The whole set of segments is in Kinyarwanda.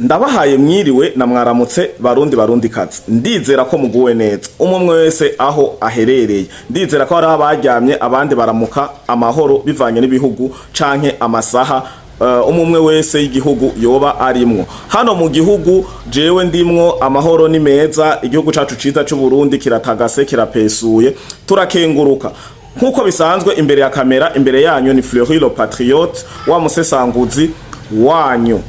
Ndabahaye mwiriwe na mwaramutse barundi kazi. Ndizera ko muguwe neza. Umwe wese aho aherereye. Ndizera ko hari abaryamye abandi baramuka amahoro bivanye n'ibihugu canke amasaha umwe wese y'igihugu yoba arimwo. Hano mu gihugu jewe ndimwo amahoro ni meza, igihugu cacu ciza c'u Burundi kiratagase kirapesuye. Turakenguruka. Nkuko bisanzwe imbere ya kamera, imbere yanyu ni Fleury le Patriote wa musesanguzi wanyu.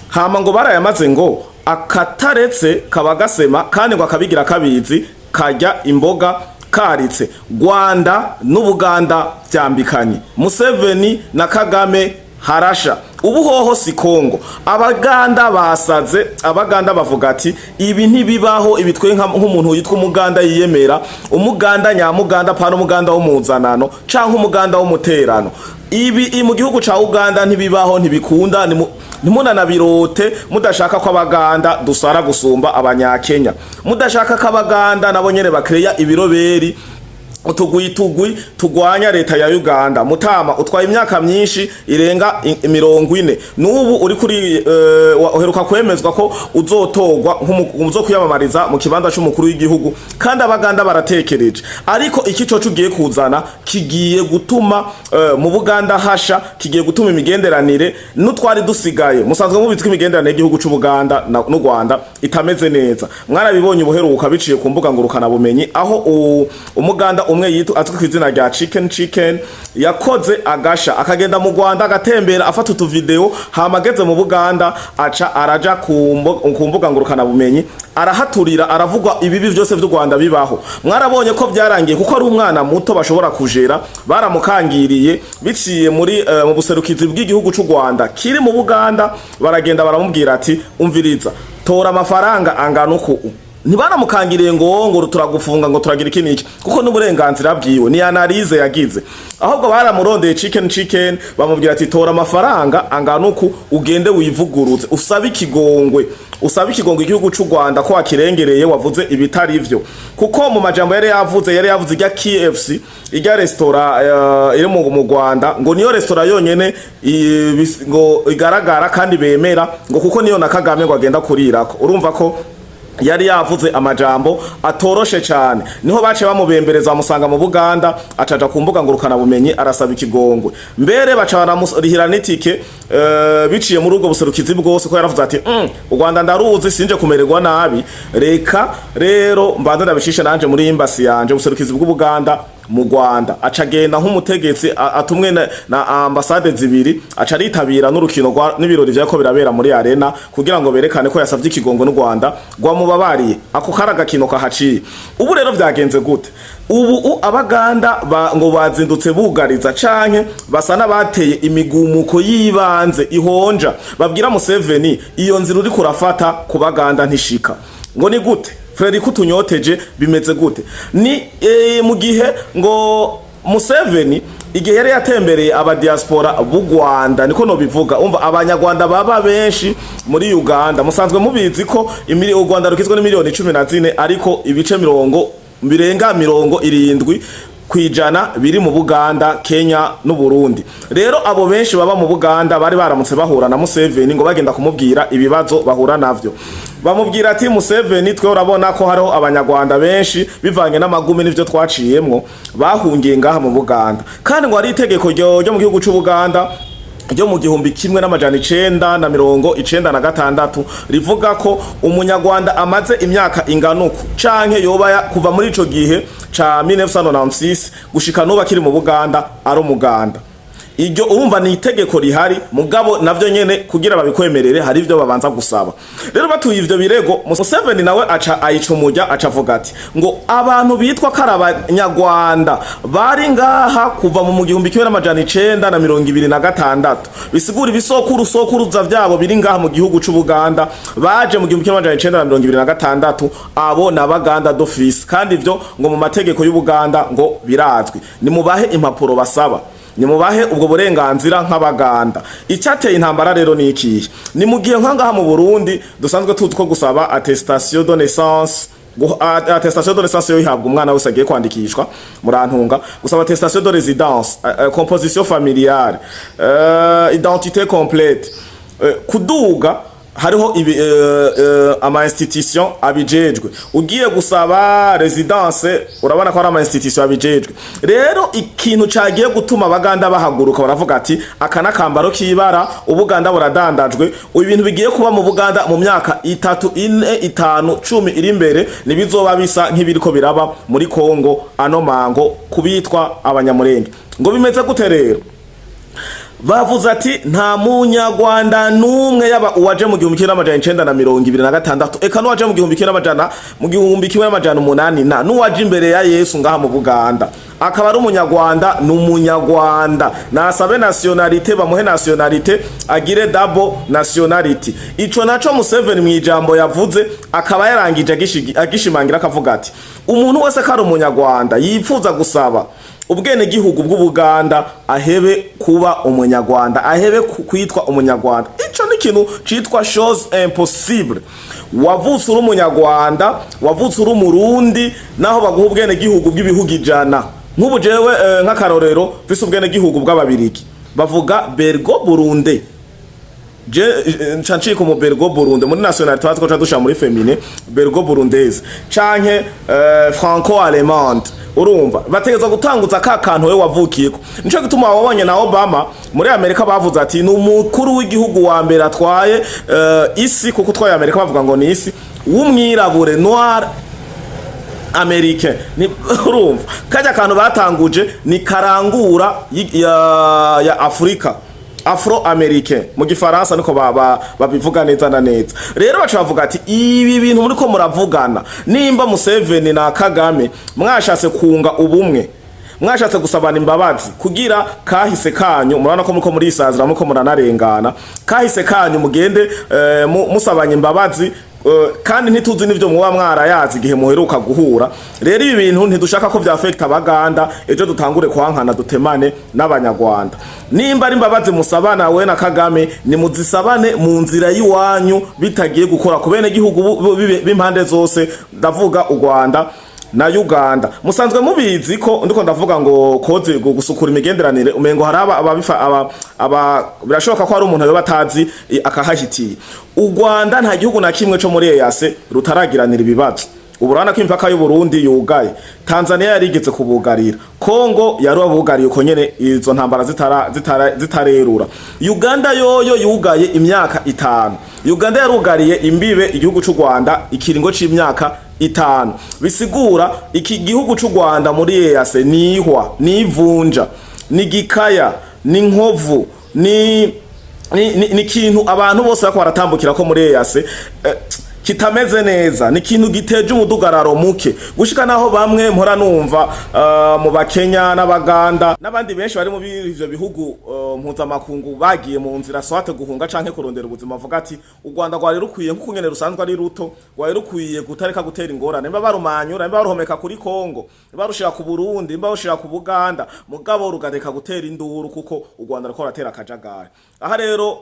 Hama ngo barayamaze ngo akataretse kabagasema kandi ngo akabigira kabizi kajya imboga karitse. Rwanda n'Ubuganda byambikanye. Museveni na Kagame harasha. Ubuhoho si Kongo. Abaganda basaze, Abaganda bavuga ati ibi ntibibaho, ibitwe nk'umuntu yitwa umuganda yiyemera, umuganda nyamuganda pana umuganda w'umuzanano canke umuganda w'umuterano. Ibi mu gihugu ca Uganda ntibibaho, ntibikunda, ntimunanabirote mudashaka ko Abaganda dusara gusumba Abanyakenya. Mudashaka ko Abaganda nabo nyene bakreya ibiroberi utugwi tugwanya leta ya Uganda. Mutama utwaye imyaka myinshi irenga 40 n'ubu uri kuri uheruka kwemezwa ko uzotogwa nk'umuzo kwiyamamariza mu kibanza cy'umukuru w'igihugu, kandi Abaganda baratekereje. Ariko iki coco ugiye kuzana kigiye gutuma mu Buganda hasha, kigiye gutuma imigenderanire n'utwari dusigaye musanzwe mubitswe imigenderanire y'igihugu cy'u Buganda n'u Rwanda itameze neza. Mwarabibonye ubuheruka biciye ku mbuga ngurukana bumenyi aho umuganda umwe yitu atwi kwizina rya chicken yakoze agasha akagenda mu Rwanda agatembera afata utu video, hamageze mu Buganda aca araja ku mbuga ngurukana bumenyi arahaturira aravugwa ibibi byose by'u Rwanda bibaho. Mwarabonye ko byarangiye kuko ari umwana muto bashobora kujera, baramukangiriye biciye muri mu buserukizi bw'igihugu cy'u Rwanda kiri mu Buganda. Baragenda baramubwira ati umviriza, tora amafaranga angana uko. Ntibaramukangiriye ngo turagufunga ngo turagira iki niki, kuko n'uburenganzira bwiwe ni analyse yagize. Ahubwo baramurondeye chicken bamubwira ati tora amafaranga angana uko ugende wivuguruze, usabe ikigongwe igihugu cy'u Rwanda ko akirengereye wavuze ibitari ivyo. Kuko mu majambo yari yavuze ijya KFC, ijya restaurant iri mu Rwanda ngo niyo restaurant yonyene ngo igaragara kandi bemera ngo kuko niyo na Kagame ngo agenda kurirako. Urumva ko yari yavuze amajambo atoroshe cyane. Niho bace bamubembereza bamusanga mu Buganda, acaja ku mbuga ngurukana bumenyi arasaba ikigongwe. Mbere baca baramurihira n'itike biciye muri ubwo buserukizi bwose ko yaravuze ati u Rwanda ndaruzi sinje kumererwa nabi, reka rero mbanza ndabishisha nanje muri embassy yanje buserukizi bw'u Buganda mu Rwanda. Acagenda nk'umutegetsi atumwe na ambassade zibiri, aca ritabira n'urukino n'ibirori byako birabera muri arena kugira ngo berekane ko yasavye ikigongo n'u Rwanda rwamubabariye. Ako karaga kino kahaciye. Ubu rero vyagenze gute? Ubu Abaganda ngo bazindutse bugariza canke basa nabateye imigumuko yibanze ihonja, babwira Museveni iyo nzira uri kurafata ku Baganda ntishika. Ngo ni gute? Fredi kutunyoteje bimeze gute? Ni mu gihe ngo Museveni igihe yari yatembereye abadiaspora b'u Rwanda, niko no bivuga, umva Abanyarwanda baba benshi muri Uganda. Musanzwe mubizi ko u Rwanda rukizwe n'imiliyoni 14, ariko ibice birenga 70 kwijana biri mu Buganda, Kenya n'u Burundi. Rero abo benshi baba mu Buganda bari baramutse bahura na Museveni ngo bagenda kumubwira ibibazo bahura navyo. Bamubwira ati Museveni, twe urabona ko hariho Abanyarwanda benshi bivanye n'amagumi n'ivyo twaciyemwo bahungiye ngaha mu Buganda, kandi ngo ari itegeko ryo mu gihugu cy'u Buganda ryo mu 1996 rivuga ko umunyarwanda amaze imyaka inganuku canke yoba kuva muri ico gihe ca 1996 gushika no bakiri mu Buganda ari umuganda. Iryo urumva ni itegeko rihari, mugabo navyo nyene kugira babikwemerere hari ivyo babanza gusaba. Rero batuye ivyo birego, Museveni nawe aca ayicumujya acavuga ati ngo abantu bitwa karabanyarwanda bari ngaha kuva mu 1926 bisigura ibisokuruza vyabo biri ngaha mu gihugu cy'u Buganda, baje mu 1926 abo n'Abaganda d'office, kandi ivyo ngo mu mategeko y'u Buganda ngo birazwi. Ni mubahe impapuro basaba, ni mubahe ubwo burenganzira nk'Abaganda. Icyateye intambara rero ni iki? Ni mu gihe nkangaha mu Burundi dusanzwe tuzi ko gusaba attestation de naissance attestation de naissance yo ihabwa umwana wese agiye kwandikishwa murantunga, gusaba attestation de résidence, composition familiale, identité complète, kuduga hariho ama institution abijejwe, ugiye gusaba residence urabona ko ari ama institution abijejwe. Rero ikintu cagiye gutuma Abaganda bahaguruka baravuga ati aka nakambaro kibara Ubuganda buradandajwe, ibintu bigiye kuba mu Buganda mu myaka 3 4 5 10 iri imbere nibizoba bisa nk'ibiriko biraba muri Kongo ano mango kubitwa abanyamurenge. Ngo bimeze gute rero? Bavuze ati nta munyarwanda numwe yaba uwaje mu 1926 eka no waje mu 1908 na nuwaje imbere ya Yesu ngaha mu Buganda akaba ari umunyarwanda n'umunyarwanda nasabe nationalite bamuhe nationalite agire double nationality. Ico naco Museveni mu ijambo yavuze akaba yarangije agishimangira akavuga ati umuntu wese kari umunyarwanda yifuza gusaba ubwene gihugu bw'Ubuganda ahebe kuba umunyarwanda, ahebe kwitwa umunyarwanda. Ico ni kintu citwa chose impossible. Wavutse uri umunyarwanda, wavutse uri umurundi, naho baguha ubwene gihugu bw'ibihugu ijana. Nk'ubu jewe nk'akarorero vise ubwene gihugu bw'Ababirigi bavuga Bergo Burundi. Je ncancika mu Bergo Burundi muri nationalité twatwo dusha muri féminin Bergo Burundaise canke Franco Allemande. Urumva bategeza gutanguza ka kantu we wavukiyeko. Nico gituma wabonye na Obama muri Amerika bavuze ati ni umukuru w'igihugu wa mbere atwaye isi, kuko twaye Amerika bavuga ngo ni isi w'umwirabure noir Americain. Ni urumva kajya kantu batanguje ni karangura ya Afrika, Afro-Americain mu gifaransa niko babivuga neza na neza. Rero baca bavuga ati ibi bintu muri ko muravugana nimba Museveni na Kagame mwashatse kunga ubumwe, mwashatse gusabana imbabazi kugira kahise kanyu, murabona ko muko muri isazira muko muranarengana, kahise kanyu mugende musabanye imbabazi kandi ntituzi n'ivyo muba mwarayazi igihe muheruka guhura. Rero ibi bintu ntidushaka ko vyafekta Abaganda, ejo dutangure kwankana dutemane n'Abanyarwanda. Nimba ari imbabazi musabana we na Kagame ni muzisabane mu nzira yiwanyu bitagiye gukora kubene gihugu b'impande zose, ndavuga u Rwanda na Uganda. Musanzwe mubizi ko ndiko ndavuga ngo koze gusukura imigenderanire umengo haraba birashoboka ko ari umuntu yo batazi akahashitiye. U Rwanda nta gihugu na kimwe cyo muri EAC rutaragiranira ibibazo. Uburana ko impaka y'u Burundi yugaye, Tanzania yarigeze kubugarira, Kongo yarubugariye uko nyene izo ntambara zitarerura. Uganda yoyo yugaye imyaka 5. Uganda yarugariye imbibe igihugu cy'u Rwanda ikiringo c'imyaka 5. Bisigura iki gihugu cy'u Rwanda muri EAC nihwa, nivunja, ni gikaya, ni nkovu, ni kintu abantu bose bako baratambukira ko muri EAC kitameze neza, ni kintu giteje umudugararo muke gushika naho bamwe mpora numva mu Bakenya n'Abaganda n'abandi benshi bari mu ivyo bihugu mpuzamakungu bagiye mu nzira swate guhunga canke kurondera ubuzima bavuga ati u Rwanda rwari rukwiye nkuko nyene rusanzwe ari ruto, rwari rukwiye gutareka gutera ingorane, mba barumanyura, mba baruhomeka kuri Kongo, mba barushira ku Burundi, mba barushira ku Buganda, mugabo rugadeka gutera induru kuko u Rwanda rukora atera akajagari. Aha rero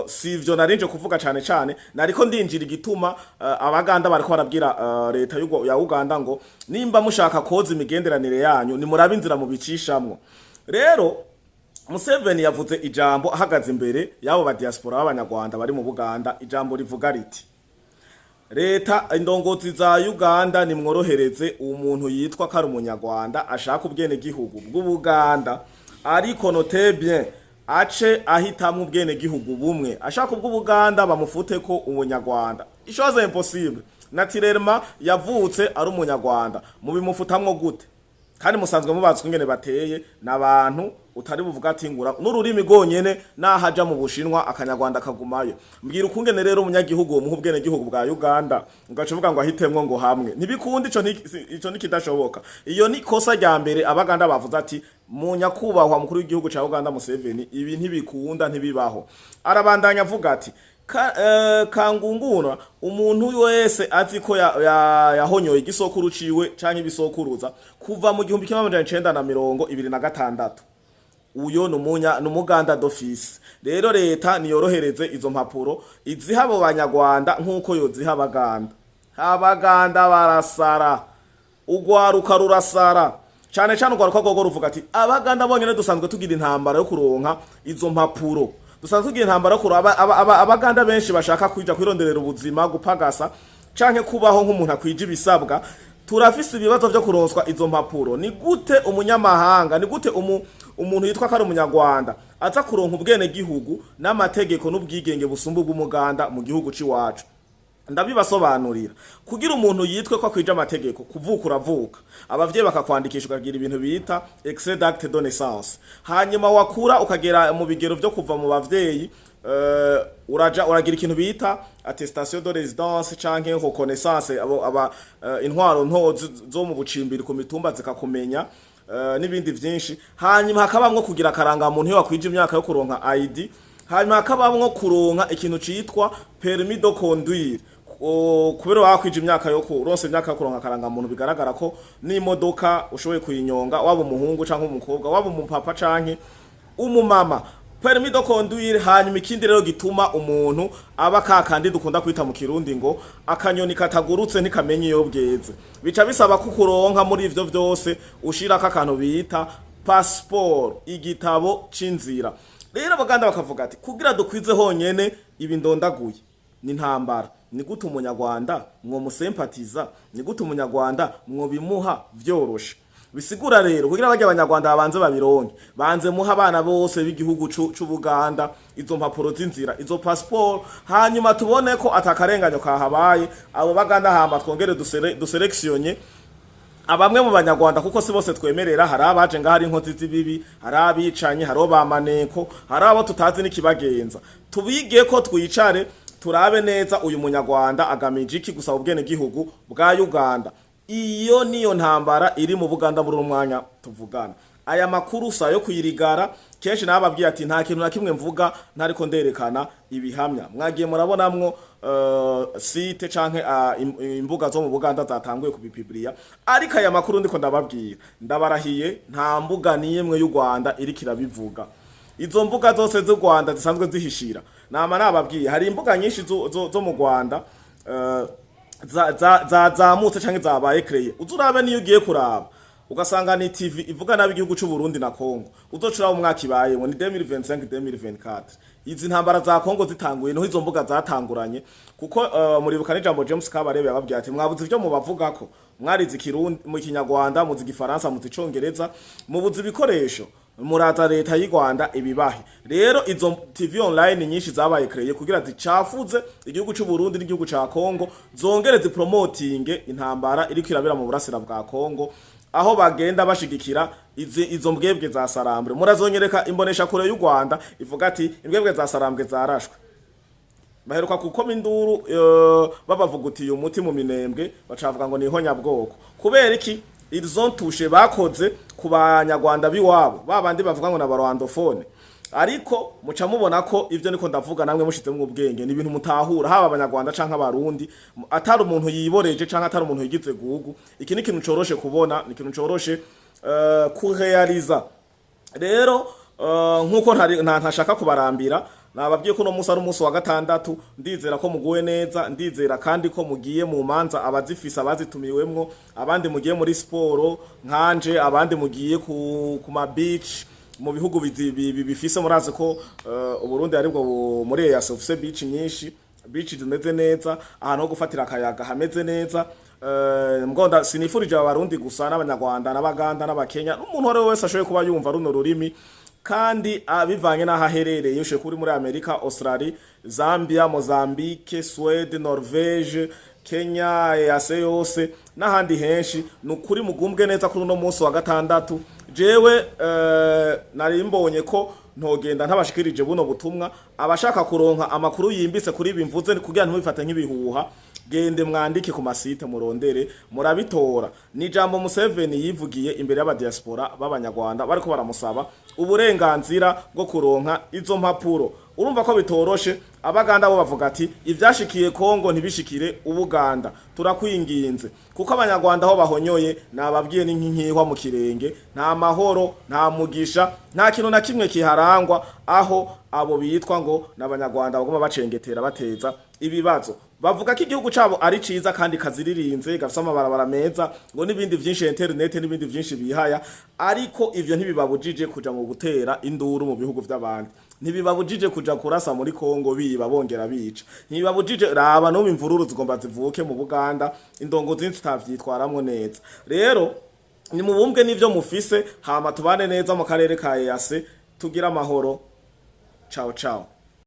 sivyo narinje kuvuga cane nariko ndinjira igituma Abaganda bariko barabwira leta ya Uganda ngo nimba mushaka koza imigenderanire yanyu ni murabe inzira mu bicishamwe. Rero Museveni yavuze ijambo ahagaze imbere yabo ba diaspora b'Abanyarwanda bari mu Buganda. Ijambo rivuga riti leta indongozi za Uganda ni mworohereze umuntu yitwa kari umunyarwanda ashaka ubwene gihugu bw'Ubuganda, ariko note bien ace ahitamwe ubwene gihugu bumwe, ashaka ubw'Ubuganda bamufute ko umunyarwanda. Chose impossible. Naturellement yavutse ari umunyarwanda, mubimufutamwo gute? Kandi musanzwe mubatswe ingene bateye n'abantu utari buvuga ati ngura n'ururimi gonyene nahaja mu Bushinwa akanyarwanda kagumayo. Mbwira ukungene rero umunyagihugu mu ubwene gihugu bwa Uganda ugacuvuga ngo ahitemwo ngo hamwe ntibikundi, ico nikidashoboka. Iyo ni kosa rya mbere Abaganda bavuze ati mu nyakubahwa mukuru w'igihugu ca Uganda Museveni ibi ntibikunda ntibibaho. Arabandanya avuga ati kangunguna umuntu wese azi ko yahonyoye igisokuru ciwe canke ibisokuruza kuva mu 1926 uyo numuganda d'office. Rero leta niyorohereze izo mpapuro izihabo Banyarwanda nkuko yoziha Abaganda. Abaganda barasara, ugwaruka rurasara cane ugwaruka gogo ruvuga ati Abaganda bonyene dusanzwe tugira intambara yo kuronka izo mpapuro. dusanzwe tugira intambara kuri abaganda benshi bashaka kwija kwironderera ubuzima gupagasa canke kubaho nk'umuntu akwije ibisabwa. Turafise ibibazo vyo kuronswa izo mpapuro. Ni gute umunyamahanga, ni gute umuntu yitwa kari umunyarwanda aza kuronka ubwene gihugu n'amategeko n'ubwigenge busumba bw'umuganda mu gihugu ciwacu? Ndabibasobanurira. Kugira umuntu yitwe ko akwije amategeko, kuvuka uravuka, abavyeyi bakakwandikisha ukagira ibintu bita extrait d'acte de naissance, hanyuma wakura ukagera mu bigero vyo kuva mu bavyeyi, uragira ikintu bita attestation de résidence canke reconnaissance, intwaro nto zo mu bucimbiri ku mitumba zikakumenya, n'ibindi vyinshi. Hanyuma hakabamwo kugira karanga muntu yo wakwije imyaka yo kuronka ID, hanyuma hakabamwo kuronka ikintu citwa permis de conduire, kubera wakwije imyaka yo kuronse imyaka yo kuronka karanga muntu bigaragara ko n'imodoka ushoboye kuyinyonga, waba umuhungu canke umukobwa, waba umupapa canke umumama. Permis de conduire. Hanyuma ikindi rero gituma umuntu aba kakandi dukunda kwita mu Kirundi ngo akanyoni katagurutse ntikamenye iyo bweze, bica bisaba ko kuronka muri ivyo vyose ushirako akantu bita passport, igitabo c'inzira. Rero Abaganda bakavuga ati kugira dukwize honyene ibi ndondaguye ni ntambara. Ni gute umunyarwanda mwo musempatiza, ni gute umunyarwanda mwo bimuha vyoroshe? Bisigura rero kugira bajya abanyarwanda babanze babironke, banze muha abana bose b'igihugu c'Ubuganda izo mpapuro z'inzira, izo passport, hanyuma tubone ko atakarenganyo kahabaye. Abo Baganda hamba twongere duselectionye abamwe mu banyarwanda, kuko si bose twemerera. Hari abaje ngaho ari inkozi z'ibibi, hari abicanye, hari abamaneko, hari abo tutazi n'ikibagenza. Tubige ko twicare turabe neza uyu munyarwanda agamije iki gusaba ubwene gihugu bwa Uganda. Iyo niyo ntambara iri mu Buganda muri umwanya tuvugana. Aya makuru sa yo kuyirigara kenshi nababwiye ati nta kintu na kimwe mvuga ntariko nderekana ibihamya. Mwagiye murabonamwo site canke imbuga zo mu Buganda zatanguye kubipibriya, ariko aya makuru ndiko ndababwira ndabarahiye nta mbuga niyemwe y'u Rwanda iri kirabivuga. Izo mbuga zose z'u Rwanda zisanzwe zihishira. Nama nababwiye hari imbuga nyinshi zo mu Rwanda zamutse canke zabaye créé. Uzurabe niyo ugiye kuraba ugasanga ni TV ivuga nabi igihugu c'u Burundi na Kongo, uzocura mu mwaka ibaye ngo ni 2025 2024. Izi ntambara za Kongo zitanguye no izo mbuga zatanguranye, kuko muribuka n'ijambo James Kabarebe yababwiye ati mwabuze ivyo mubavuga ko mwarize Kirundi mu Kinyarwanda, muzi Gifaransa, muzi Congereza, mubuze ibikoresho, muraza leta y'u Rwanda ibibahe. Rero izo TV online nyinshi zabaye créé kugira zicafuze igihugu c'u Burundi n'igihugu ca Kongo, zongere zipromotinge intambara iri kwirabira mu burasira bwa Kongo, aho bagenda bashigikira izo mbwebwe za Sarambwe. Murazonyereka imbonesha kure y'u Rwanda ivuga ati imbwebwe za Sarambwe zarashwe. Baheruka kukoma induru babavugutiye umuti mu Minembwe, bacavuga ngo niho nyabwoko. Kubera iki? Izo ntushe bakoze ku banyarwanda biwabo, babandi bavuga ngo n'abarwandofone. Ariko muca mubona ko ivyo niko ndavuga namwe mushize mu ubwenge, ni ibintu mutahura, haba abanyarwanda canke abarundi, atari umuntu yiboreje canke atari umuntu yigize gugu. Iki ni ikintu coroshe kubona, ni ikintu coroshe kurealiza. Rero nkuko ntashaka kubarambira, nababwiye ko no musi ari umunsi wa gatandatu. Ndizera ko muguwe neza, ndizera kandi ko mugiye mu manza abazifisa abazitumiwemwo, abandi mugiye muri sport nkanje, abandi mugiye ku ma beach mu bihugu bifise. Murazi ko Uburundi aribwo muri EAC ufise beach nyinshi, beach zimeze neza, ahantu ho gufatira akayaga hameze neza. Mgonda sinifurije abarundi gusa, n'abanyarwanda n'abaganda n'abakenya, n'umuntu wari wese ashoboye kuba yumva runo rurimi, kandi abivanye n'ahaherereye. Ushe kuri muri Amerika, Australia, Zambia, Mozambique, Sweden, Norvege, Kenya, EAC yose n'ahandi henshi. Nukuri mugumbwe neza kuri no munsi wa gatandatu. Jewe nari mbonye ko ntogenda ntabashikirije buno butumwa. Abashaka kuronka amakuru yimbitse kuri bimvuze kugira ntubifate nk'ibihuha, gende mwandike ku masite murondere murabitora. Ni jambo Museveni yivugiye imbere y'abadiaspora b'abanyarwanda bariko baramusaba uburenganzira bwo kuronka izo mpapuro. Urumva ko bitoroshe. Abaganda bo bavuga ati ivyashikiye Kongo ntibishikire Ubuganda, turakwinginze. Kuko abanyarwanda ho bahonyoye, nababwiye n'inkinkihwa mu kirenge, nta mahoro, nta mugisha, nta kintu na kimwe kiharangwa, aho abo bitwa ngo n'abanyarwanda bagoma bacengetera bateza ibibazo. Bavuga ko igihugu cabo ari ciza kandi kaziririnze, gafite amabarabara meza, ngo n'ibindi vyinshi, internet n'ibindi vyinshi bihaya, ariko ivyo ntibibabujije kuja mu gutera induru mu bihugu vy'abandi. ntibibabujije kuja kurasa muri Kongo biba bongera bica, ntibibabujije raba no imvururu zigomba zivuke mu Buganda, indongozi zitavyitwaramwo neza. Rero ni mubumbwe n'ivyo mufise hama tubane neza mu karere ka EAC tugira amahoro. Ciao ciao.